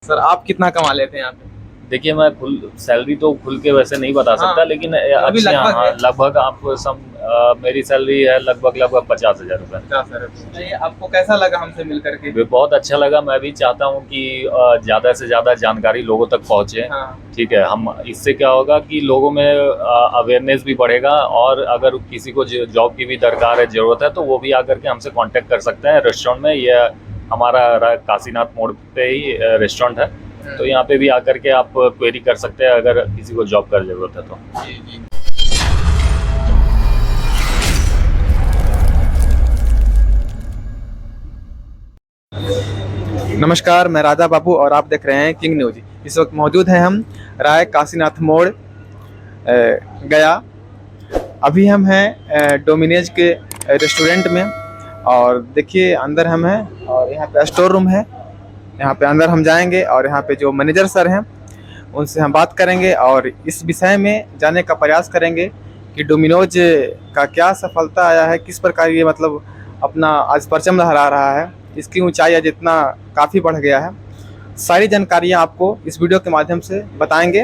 Sir आप कितना कमा लेते हैं यहाँ पे? देखिए, मैं खुल सैलरी तो खुल के वैसे नहीं बता सकता, हाँ, लेकिन अभी अच्छी, लगभग हाँ, है। लगभग आपको मेरी सैलरी है लगभग 50,000 रुपये। 50 सर, आपको कैसा लगा हमसे मिल करके? बहुत अच्छा लगा। मैं भी चाहता हूँ कि ज़्यादा से ज़्यादा जानकारी लोगों तक पहुँचे। हाँ। ठीक है, हम इससे क्या होगा कि लोगों में अवेयरनेस भी बढ़ेगा, और अगर किसी को जॉब की भी दरकार है, ज़रूरत है, तो वो भी आकर के हमसे कांटेक्ट कर सकते हैं रेस्टोरेंट में। ये हमारा काशीनाथ मोड़ पे ही रेस्टोरेंट है, तो यहाँ पे भी आकर के आप क्वेरी कर सकते हैं अगर किसी को जॉब का ज़रूरत है तो। जी जी। नमस्कार, मैं राजा बाबू और आप देख रहे हैं किंग न्यूज। इस वक्त मौजूद हैं हम राय काशीनाथ मोड़ गया। अभी हम हैं डोमिनेज के रेस्टोरेंट में, और देखिए अंदर हम हैं और यहाँ पे स्टोर रूम है। यहाँ पे अंदर हम जाएंगे और यहाँ पे जो मैनेजर सर हैं उनसे हम बात करेंगे और इस विषय में जानने का प्रयास करेंगे कि डोमिनोज का क्या सफलता आया है, किस प्रकार ये मतलब अपना आज परचम लहरा रहा है, इसकी ऊंचाई आज इतना काफ़ी बढ़ गया है। सारी जानकारियाँ आपको इस वीडियो के माध्यम से बताएंगे।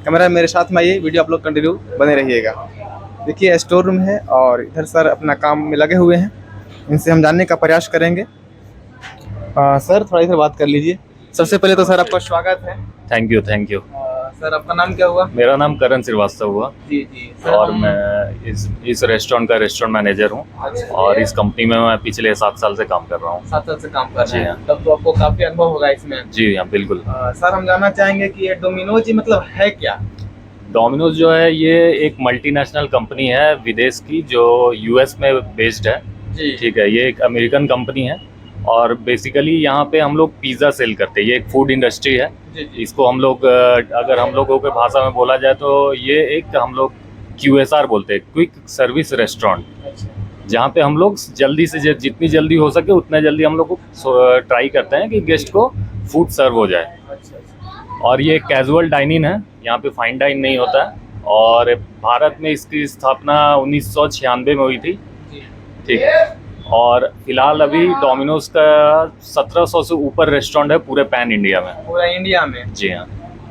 कैमरा मेरे साथ में, ये वीडियो आप लोग कंटिन्यू बने रहिएगा। देखिए स्टोर रूम है और इधर सर अपना काम में लगे हुए हैं, इनसे हम जानने का प्रयास करेंगे। सर थोड़ा इधर बात कर लीजिए। सबसे पहले तो सर आपका स्वागत है। Thank you, thank you. Sir आपका नाम क्या हुआ? मेरा नाम करण श्रीवास्तव हुआ। जी जी सर, और मैं इस रेस्टोरेंट का रेस्टोरेंट मैनेजर हूँ। अच्छा। और इस कंपनी में मैं पिछले 7 साल से काम कर रहा हूँ। 7 साल से काम कर रहे जी हैं, हाँ। तब तो आपको काफी अनुभव होगा इसमें। जी हाँ, बिल्कुल। सर हम जानना चाहेंगे कि ये डोमिनोज मतलब है क्या? डोमिनोज जो है, ये एक मल्टीनेशनल कंपनी है विदेश की, जो यूएस में बेस्ड है। जी। ठीक है, ये एक अमेरिकन कंपनी है, और बेसिकली यहाँ पे हम लोग पिज़्ज़ा सेल करते हैं। ये एक फूड इंडस्ट्री है। जी जी। इसको हम लोग अगर हम लोगों के भाषा में बोला जाए तो ये एक हम लोग QSR बोलते हैं, क्विक सर्विस रेस्टोरेंट, अच्छा। जहाँ पे हम लोग जल्दी से जितनी जल्दी हो सके उतना जल्दी हम लोग को ट्राई करते हैं कि गेस्ट को फूड सर्व हो जाए। अच्छा अच्छा। और ये कैजुअल डाइनिंग है, यहाँ पे फाइन डाइन नहीं होता है। और भारत में इसकी स्थापना 1996 में हुई थी। जी। ठीक है, और फिलहाल अभी डोमिनोज का 1700 से ऊपर रेस्टोरेंट है पूरे पैन इंडिया में। पूरा इंडिया में? जी हाँ।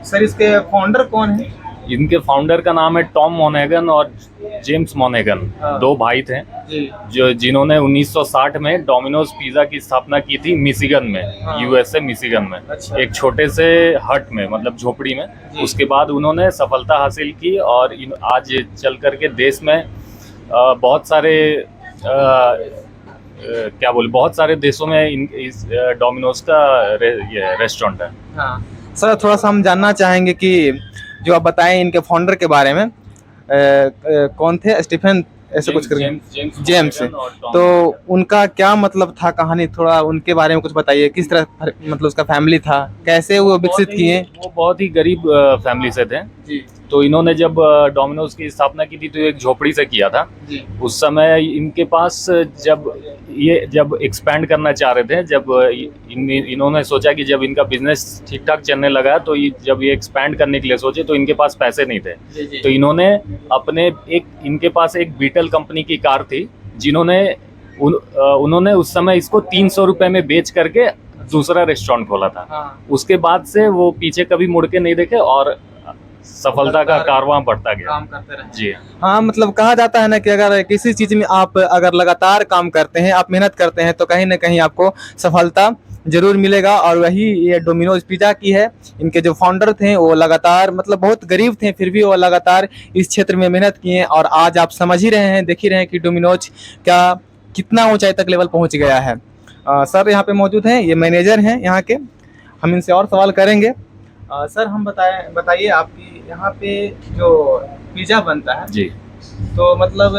सर इसके फाउंडर कौन है? इनके फाउंडर का नाम है टॉम मोनेगन और जेम्स मोनेगन। हाँ। 2 भाई थे जी। जिन्होंने 1960 में डोमिनोज पिज़्ज़ा की स्थापना की थी मिशिगन में। हाँ। USA मिशिगन में। अच्छा। एक छोटे से हट में, मतलब झोपड़ी में। जी। उसके बाद उन्होंने सफलता हासिल की, और आज चल करके देश में बहुत सारे क्या बोले, बहुत सारे देशों में इस डोमिनोज का ये रेस्टोरेंट है। हाँ सर, थोड़ा सा हम जानना चाहेंगे कि जो आप बताएं इनके फाउंडर के बारे में, कौन थे? स्टीफन ऐसे कुछ करके? जेम्स। तो उनका क्या मतलब था कहानी, थोड़ा उनके बारे में कुछ बताइए। किस तरह मतलब उसका फैमिली था, कैसे वो विकसित किए? वो बहुत ही गरीब फैमिली से थे। जी। तो इन्होंने जब डोमिनोज की स्थापना की थी तो एक झोपड़ी से किया था। जी। उस समय इनके पास जब एक्सपैंड करना चाह रहे थे, जब इन्होंने सोचा कि जब इनका बिजनेस ठीक ठाक चलने लगा, तो जब ये एक्सपैंड करने के लिए सोचे तो इनके पास पैसे नहीं थे। जी जी। तो इनके पास एक बीटल कंपनी की कार थी, जिन्होंने उन्होंने उस समय इसको 300 रुपये में बेच करके दूसरा रेस्टोरेंट खोला था। हाँ। उसके बाद से वो पीछे कभी मुड़ के नहीं देखे, और सफलता का कारवां बढ़ता गया। काम करते रहे। जी हाँ, मतलब कहा जाता है ना कि अगर किसी चीज में आप अगर लगातार काम करते हैं, आप मेहनत करते हैं, तो कहीं ना कहीं आपको सफलता जरूर मिलेगा। और वही ये डोमिनोज पिज़्ज़ा की है। इनके जो फाउंडर थे वो लगातार, मतलब बहुत गरीब थे, फिर भी वो लगातार इस क्षेत्र में मेहनत किए, और आज आप समझ ही रहे हैं, देख ही रहे हैं कि डोमिनोज क्या कितना ऊंचाई तक लेवल पहुंच गया है। सर यहाँ पे मौजूद हैं, ये मैनेजर हैं यहाँ के, हम इनसे और सवाल करेंगे। सर हम बताइए आपकी यहाँ पे जो पिज़्ज़ा बनता है जी। तो मतलब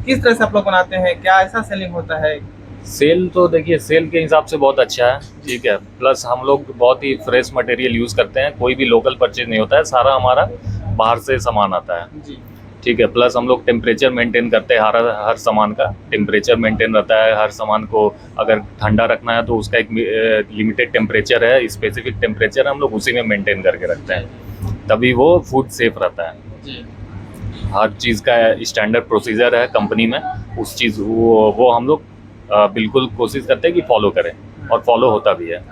किस तरह से आप लोग बनाते हैं, क्या ऐसा सेलिंग होता है? सेल तो देखिए, सेल के हिसाब से बहुत अच्छा है। ठीक है, प्लस हम लोग बहुत ही फ्रेश मटेरियल यूज़ करते हैं, कोई भी लोकल परचेज नहीं होता है, सारा हमारा बाहर से सामान आता है। जी। ठीक है, प्लस हम लोग टेम्परेचर मेंटेन करते हैं, हर सामान का टेम्परेचर मेंटेन रहता है। हर सामान को अगर ठंडा रखना है तो उसका एक लिमिटेड टेम्परेचर है, स्पेसिफिक टेम्परेचर हम लोग उसी में मेंटेन करके रखते हैं, तभी वो फूड सेफ रहता है। जी। हर चीज़ का स्टैंडर्ड प्रोसीजर है कंपनी में, उस चीज़ वो हम लोग बिल्कुल कोशिश करते हैं कि फॉलो करें, और फॉलो होता भी है।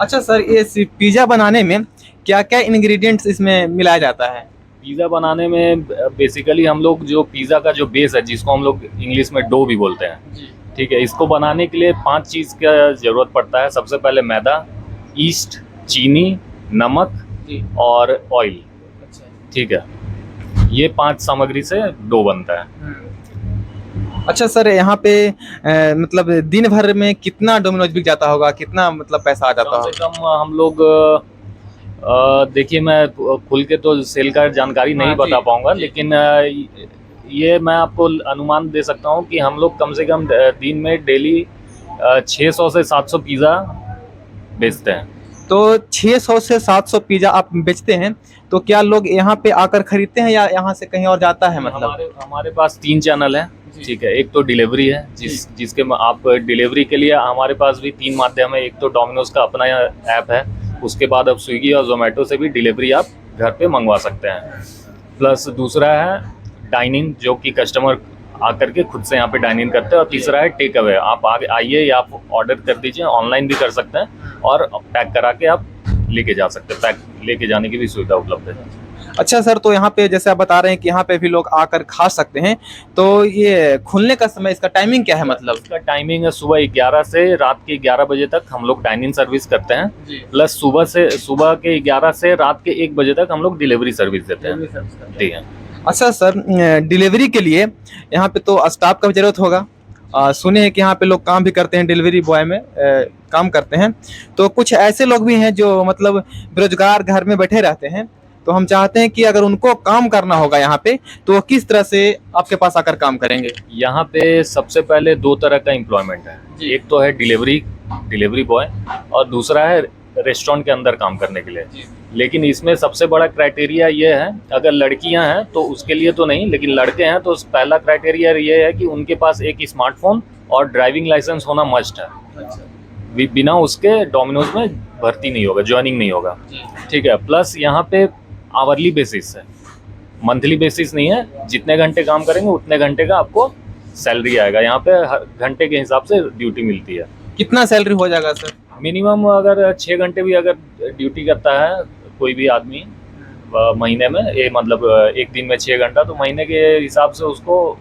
अच्छा सर, ये पिज़्ज़ा बनाने में क्या क्या इंग्रेडिएंट्स इसमें मिलाया जाता है? पिज़्ज़ा बनाने में बेसिकली हम लोग जो पिज़्ज़ा का जो बेस है, जिसको हम लोग इंग्लिश में डो भी बोलते हैं, जी ठीक है, इसको बनाने के लिए 5 चीज़ का ज़रूरत पड़ता है। सबसे पहले मैदा, ईस्ट, चीनी, नमक जी। और ऑयल, अच्छा। ठीक है। ये 5 सामग्री से डो बनता है। अच्छा सर, यहाँ पे मतलब दिन भर में कितना डोमिनोज बिक जाता होगा, कितना मतलब पैसा आ जाता कम से होगा? कम हम लोग देखिए, मैं खुल के तो सेल का जानकारी नहीं हाँ, बता जी, पाऊंगा, जी। लेकिन ये मैं आपको अनुमान दे सकता हूँ कि हम लोग कम से कम दिन में डेली 600 से 700 पिज़्ज़ा बेचते हैं। तो 600 से 700 पिज़्ज़ा आप बेचते हैं, तो क्या लोग यहाँ पे आकर खरीदते हैं या यहाँ से कहीं और जाता है मतलब? हमारे पास 3 चैनल हैं, जी। ठीक है। एक तो डिलीवरी है, जिसके आप डिलीवरी के लिए हमारे पास भी 3 माध्यम है। एक तो डोमिनोज का अपना ऐप है, उसके बाद अब स्विगी और जोमेटो से भी डिलीवरी आप घर पे मंगवा सकते हैं। प्लस दूसरा है डाइनिंग, जो कि कस्टमर आकर के खुद से यहाँ पे डाइनिंग करते हैं। और तीसरा है टेक अवे, आप आगे आइए या आप ऑर्डर कर दीजिए, ऑनलाइन भी कर सकते हैं और पैक करा के आप लेके जा सकते हैं। पैक लेके जाने की भी सुविधा उपलब्ध है। अच्छा सर, तो यहाँ पे जैसे आप बता रहे हैं कि यहाँ पे भी लोग आकर खा सकते हैं, तो ये खुलने का समय, इसका टाइमिंग क्या है मतलब? इसका टाइमिंग है सुबह 11 से रात के 11 बजे तक हम लोग डाइनिंग सर्विस करते हैं। प्लस सुबह के 11 से रात के 1 बजे तक हम लोग डिलीवरी सर्विस देते हैं। ठीक है। अच्छा सर, डिलीवरी के लिए यहाँ पे तो स्टाफ का भी जरूरत होगा। सुने हैं कि यहाँ पे लोग काम भी करते हैं, डिलीवरी बॉय में काम करते हैं। तो कुछ ऐसे लोग भी हैं जो मतलब बेरोजगार घर में बैठे रहते हैं, तो हम चाहते हैं कि अगर उनको काम करना होगा यहाँ पे, तो वो किस तरह से आपके पास आकर काम करेंगे? यहाँ पे सबसे पहले 2 तरह का एम्प्लॉयमेंट है। एक तो है डिलीवरी बॉय, और दूसरा है रेस्टोरेंट के अंदर काम करने के लिए। लेकिन इसमें सबसे बड़ा क्राइटेरिया ये है, अगर लड़कियां हैं तो उसके लिए तो नहीं, लेकिन लड़के हैं तो पहला क्राइटेरिया ये है कि उनके पास एक स्मार्टफोन और ड्राइविंग लाइसेंस होना मस्ट है। बिना उसके डोमिनोज में भर्ती नहीं होगा, ज्वाइनिंग नहीं होगा, ठीक है। प्लस यहाँ पे आवरली बेसिस है, मंथली बेसिस नहीं है। जितने घंटे काम करेंगे उतने घंटे का आपको सैलरी आएगा। यहाँ पे हर घंटे के हिसाब से ड्यूटी मिलती है। कितना सैलरी हो जाएगा सर? मिनिमम अगर 6 घंटे भी अगर ड्यूटी करता है कोई भी आदमी महीने में, ये मतलब एक दिन में 6 घंटा, तो महीने के हिसाब से उसको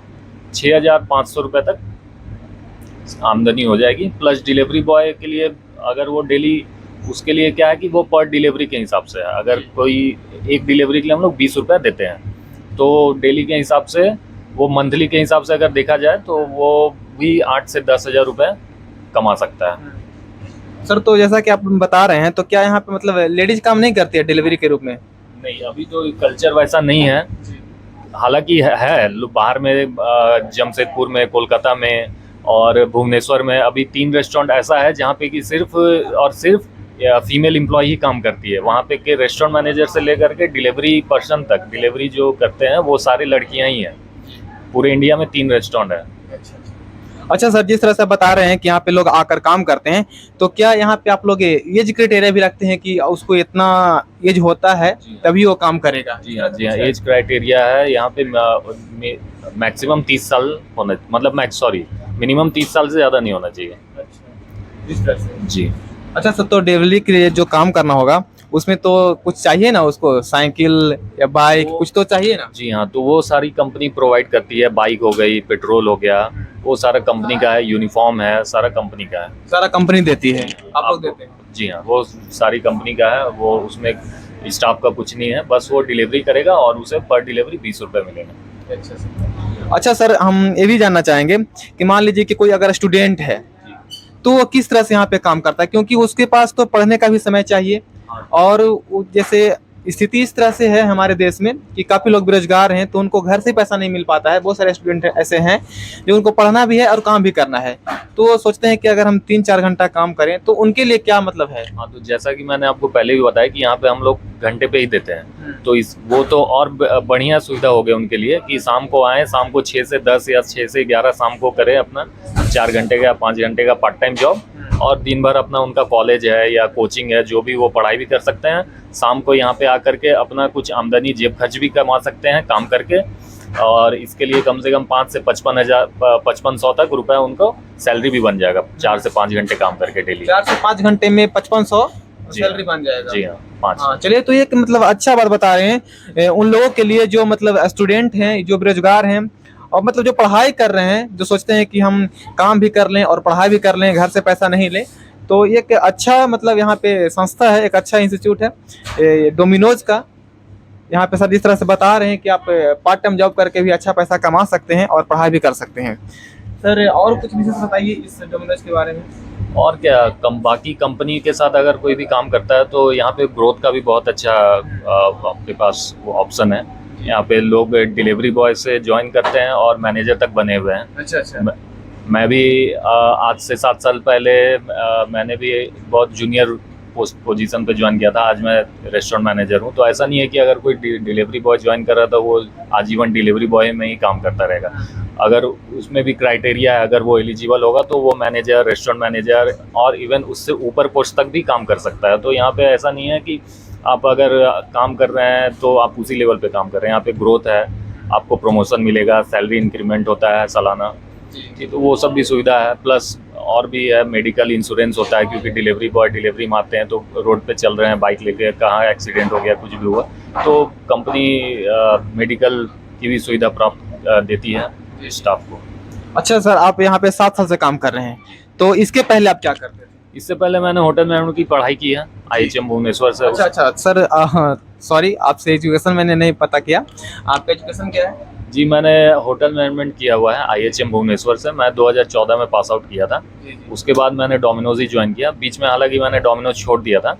6,500 रुपये तक आमदनी हो जाएगी। प्लस डिलीवरी बॉय के लिए अगर वो डेली, उसके लिए क्या है कि वो पर डिलीवरी के हिसाब से है। अगर कोई एक डिलीवरी के लिए हम लोग 20 रुपये देते हैं, तो डेली के हिसाब से, वो मंथली के हिसाब से अगर देखा जाए तो वो भी 8 से 10,000 रुपये कमा सकता है। सर, तो जैसा कि आप बता रहे हैं, तो क्या यहाँ पे मतलब लेडीज काम नहीं करती है डिलीवरी के रूप में? नहीं, अभी तो कल्चर वैसा नहीं है। हालांकि है बाहर में, जमशेदपुर में, कोलकाता में और भुवनेश्वर में अभी 3 रेस्टोरेंट ऐसा है जहाँ पे कि सिर्फ और सिर्फ फीमेल एम्प्लॉय ही काम करती है। वहाँ पे के रेस्टोरेंट मैनेजर से लेकर के डिलीवरी पर्सन तक, डिलीवरी जो करते हैं वो सारी लड़कियाँ ही हैं। पूरे इंडिया में 3 रेस्टोरेंट है। अच्छा सर, जिस तरह से बता रहे हैं कि यहाँ पे लोग आकर काम करते हैं, तो क्या यहाँ पे आप लोग एज क्राइटेरिया भी रखते हैं कि उसको इतना एज होता है तभी वो काम करेगा? जी हाँ, जी हाँ, एज क्राइटेरिया है यहाँ पे। मैक्सिमम 30 साल होना, मतलब मिनिमम 30 साल से ज़्यादा नहीं होना चाहिए। जी। अच्छा सर, तो डिलीवरी के लिए जो काम करना होगा उसमें तो कुछ चाहिए ना, उसको साइकिल या बाइक कुछ तो चाहिए ना? जी हाँ, तो वो सारी कंपनी प्रोवाइड करती है। बाइक हो गई, पेट्रोल हो गया, वो सारा कंपनी का है। यूनिफॉर्म है, सारा कंपनी का है। सारा कंपनी देती है, आप लोग देते हैं? जी हाँ, वो सारी कंपनी का है। वो उसमें स्टाफ का कुछ नहीं है, बस वो डिलीवरी करेगा और उसे पर डिलीवरी 20 रुपये मिलेगा। अच्छा सर, हम ये भी जानना चाहेंगे कि मान लीजिए कि कोई अगर स्टूडेंट है, तो वो किस तरह से यहाँ पे काम करता है? क्योंकि उसके पास तो पढ़ने का भी समय चाहिए, और जैसे स्थिति इस तरह से है हमारे देश में कि काफ़ी लोग बेरोजगार हैं, तो उनको घर से पैसा नहीं मिल पाता है। बहुत सारे स्टूडेंट ऐसे हैं जो उनको पढ़ना भी है और काम भी करना है, तो वो सोचते हैं कि अगर हम 3-4 घंटा काम करें तो उनके लिए क्या मतलब है? हाँ, तो जैसा कि मैंने आपको पहले भी बताया कि यहाँ पे हम लोग घंटे पे ही देते हैं, तो वो तो और बढ़िया सुविधा हो गई उनके लिए कि शाम को आए, शाम को 6 से 10 या 6 से 11 शाम को करें अपना 4 घंटे का या 5 घंटे का पार्ट टाइम जॉब, और दिन भर अपना उनका कॉलेज है या कोचिंग है, जो भी वो पढ़ाई भी कर सकते हैं। शाम को यहाँ पे आकर के अपना कुछ आमदनी, जेब खर्च भी कमा सकते हैं काम करके। और इसके लिए कम से कम 5 से 5500 तक रुपए उनको सैलरी भी बन जाएगा, 4 से 5 घंटे काम करके डेली। 4 से 5 घंटे में 5500 जी सैलरी बन जाएगा। जी हाँ 5। हाँ चलिए, तो ये मतलब अच्छा बात बता रहे हैं उन लोगों के लिए जो मतलब स्टूडेंट हैं, जो बेरोजगार हैं, और मतलब जो पढ़ाई कर रहे हैं, जो सोचते हैं कि हम काम भी कर लें और पढ़ाई भी कर लें, घर से पैसा नहीं लें। तो ये एक अच्छा मतलब यहाँ पे संस्था है, एक अच्छा इंस्टीट्यूट है डोमिनोज का। यहाँ पे सर इस तरह से बता रहे हैं कि आप पार्ट टाइम जॉब करके भी अच्छा पैसा कमा सकते हैं और पढ़ाई भी कर सकते हैं। सर और कुछ विशेष बताइए इस डोमिनोज के बारे में। और क्या, बाकी कंपनी के साथ अगर कोई भी काम करता है तो यहाँ पे ग्रोथ का भी बहुत अच्छा आपके पास वो ऑप्शन है। यहाँ पे लोग डिलीवरी बॉय से ज्वाइन करते हैं और मैनेजर तक बने हुए हैं। अच्छा अच्छा। मैं भी आज से 7 साल पहले मैंने भी बहुत जूनियर पोजीशन पे ज्वाइन किया था। आज मैं रेस्टोरेंट मैनेजर हूँ। तो ऐसा नहीं है कि अगर कोई डिलीवरी बॉय ज्वाइन कर रहा था वो आजीवन डिलीवरी बॉय में ही काम करता रहेगा। अगर उसमें भी क्राइटेरिया है, अगर वो एलिजिबल होगा तो वो मैनेजर, रेस्टोरेंट मैनेजर और इवन उससे ऊपर पोस्ट तक भी काम कर सकता है। तो यहाँ पे ऐसा नहीं है कि आप अगर काम कर रहे हैं तो आप उसी लेवल पे काम कर रहे हैं। यहाँ पे ग्रोथ है, आपको प्रमोशन मिलेगा, सैलरी इंक्रीमेंट होता है सालाना। ठीक, तो वो सब भी सुविधा है। प्लस और भी है, मेडिकल इंश्योरेंस होता है, क्योंकि डिलीवरी बॉय डिलीवरी में आते हैं तो रोड पे चल रहे हैं बाइक लेके, कहाँ एक्सीडेंट हो गया, कुछ भी हुआ तो कंपनी मेडिकल की भी सुविधा प्राप्त देती है स्टाफ को। अच्छा सर, आप यहाँ पे 7 साल से काम कर रहे हैं, तो इसके पहले आप क्या करते थे? इससे पहले मैंने होटल मैनेजमेंट की पढ़ाई की है IHM भुवनेश्वर से। अच्छा अच्छा सर, सॉरी आपसे एजुकेशन मैंने नहीं पता किया, आपका एजुकेशन क्या है? जी, मैंने होटल मैनेजमेंट किया हुआ है IHM भुवनेश्वर से। मैं 2014 में पास आउट किया था। उसके बाद मैंने डोमिनोज ही ज्वाइन किया। बीच में हालांकि मैंने डोमिनोज छोड़ दिया था,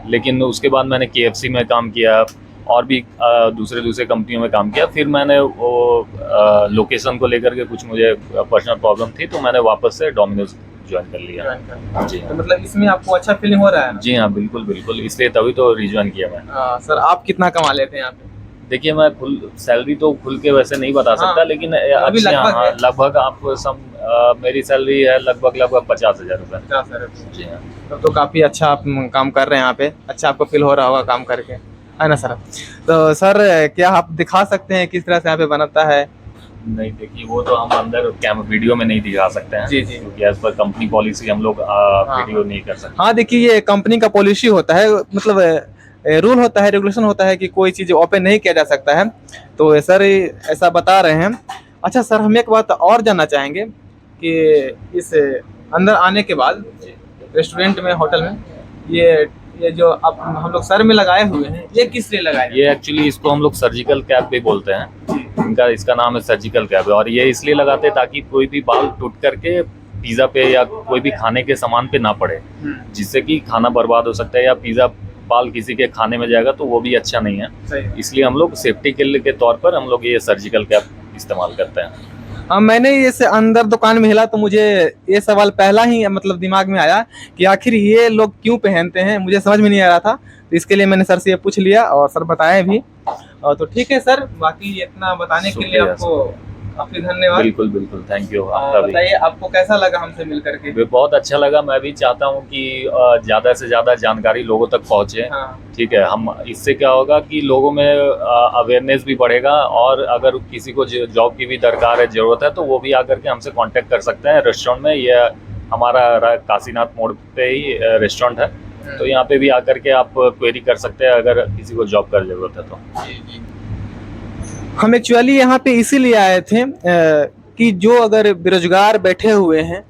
लेकिन उसके बाद मैंने KFC में काम किया और भी दूसरे कंपनियों में काम किया। फिर मैंने वो लोकेशन को लेकर के कुछ मुझे पर्सनल प्रॉब्लम थी तो मैंने वापस से डोमिनोज ज्वाइन कर लिया। जी तो मतलब इसमें आपको अच्छा फीलिंग हो रहा है? जी हाँ, बिल्कुल बिल्कुल, इसलिए तभी तो रिज्वाइन किया मैं। सर आप कितना कमा लेते हैं यहाँ पे? देखिए, मैं खुल सैलरी तो खुल के वैसे नहीं बता सकता, हाँ, लेकिन अभी अच्छी लगभग है। लगभग आपको मेरी सैलरी है लगभग 50,000 रुपये। 50,000 रुपये। जी हाँ। तब तो काफ़ी अच्छा आप काम कर रहे हैं यहाँ पे, अच्छा आपको फील हो रहा होगा काम करके, है ना सर? तो सर क्या आप दिखा सकते हैं किस तरह से यहाँ पे बनता है? नहीं, देखिए वो तो हम अंदर वीडियो में नहीं दिखा सकते हैं। जी, जी। क्योंकि एज पर कंपनी पॉलिसी हम लोग वीडियो नहीं कर सकते। हाँ देखिए, ये कंपनी का पॉलिसी होता है, मतलब रूल होता है, रेगुलेशन होता है कि कोई चीज़ ओपन नहीं किया जा सकता है। तो सर ऐसा बता रहे हैं। अच्छा सर, हम एक बात और जानना चाहेंगे कि इस अंदर आने के बाद रेस्टोरेंट में, होटल में, ये जो आप हम लोग सर में लगाए हुए हैं, ये किस लिए लगाए हैं? ये एक्चुअली इसको हम लोग सर्जिकल कैप भी बोलते हैं। इसका नाम है सर्जिकल कैप, और ये इसलिए लगाते हैं ताकि कोई भी बाल टूट करके पिज़्ज़ा पे या कोई भी खाने के सामान पे ना पड़े, जिससे कि खाना बर्बाद हो सकता है, या पिज़्ज़ा बाल किसी के खाने में जाएगा तो वो भी अच्छा नहीं है। इसलिए हम लोग सेफ्टी के तौर पर हम लोग ये सर्जिकल कैप इस्तेमाल करते हैं। हाँ, मैंने इसे अंदर दुकान में हिला तो मुझे ये सवाल पहला ही मतलब दिमाग में आया कि आखिर ये लोग क्यों पहनते हैं, मुझे समझ में नहीं आ रहा था। तो इसके लिए मैंने सर से ये पूछ लिया और सर बताए भी। तो ठीक है सर, बाकी इतना बताने के लिए आपको काफी धन्यवाद। बिल्कुल बिल्कुल, थैंक यू। आपका भी बताइए, आपको कैसा लगा हमसे मिल करके? बहुत अच्छा लगा। मैं भी चाहता हूँ कि ज़्यादा से ज़्यादा जानकारी लोगों तक पहुँचे। हाँ। ठीक है, हम इससे क्या होगा कि लोगों में अवेयरनेस भी बढ़ेगा, और अगर किसी को जॉब की भी दरकार है, ज़रूरत है, तो वो भी आकर के हमसे कांटेक्ट कर सकते हैं रेस्टोरेंट में। ये हमारा काशीनाथ मोड़ पे ही रेस्टोरेंट है, तो यहाँ पे भी आकर के आप क्वेरी कर सकते हैं अगर किसी को जॉब का ज़रूरत है तो। हम एक्चुअली यहाँ पे इसीलिए आए थे कि जो अगर बेरोजगार बैठे हुए हैं,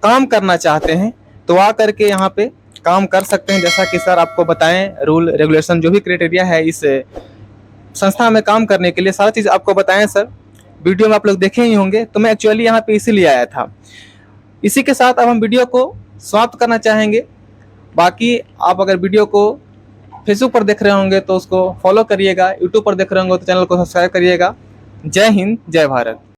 काम करना चाहते हैं, तो आ करके यहाँ पे काम कर सकते हैं। जैसा कि सर आपको बताएं, रूल रेगुलेशन जो भी क्राइटेरिया है इस संस्था में काम करने के लिए, सारा चीज़ आपको बताएं सर। वीडियो में आप लोग देखे ही होंगे। तो मैं एक्चुअली यहाँ पे इसीलिए आया था। इसी के साथ अब हम वीडियो को समाप्त करना चाहेंगे। बाकी आप अगर वीडियो को फेसबुक पर देख रहे होंगे तो उसको फॉलो करिएगा, यूट्यूब पर देख रहे होंगे तो चैनल को सब्सक्राइब करिएगा। जय हिंद, जय भारत।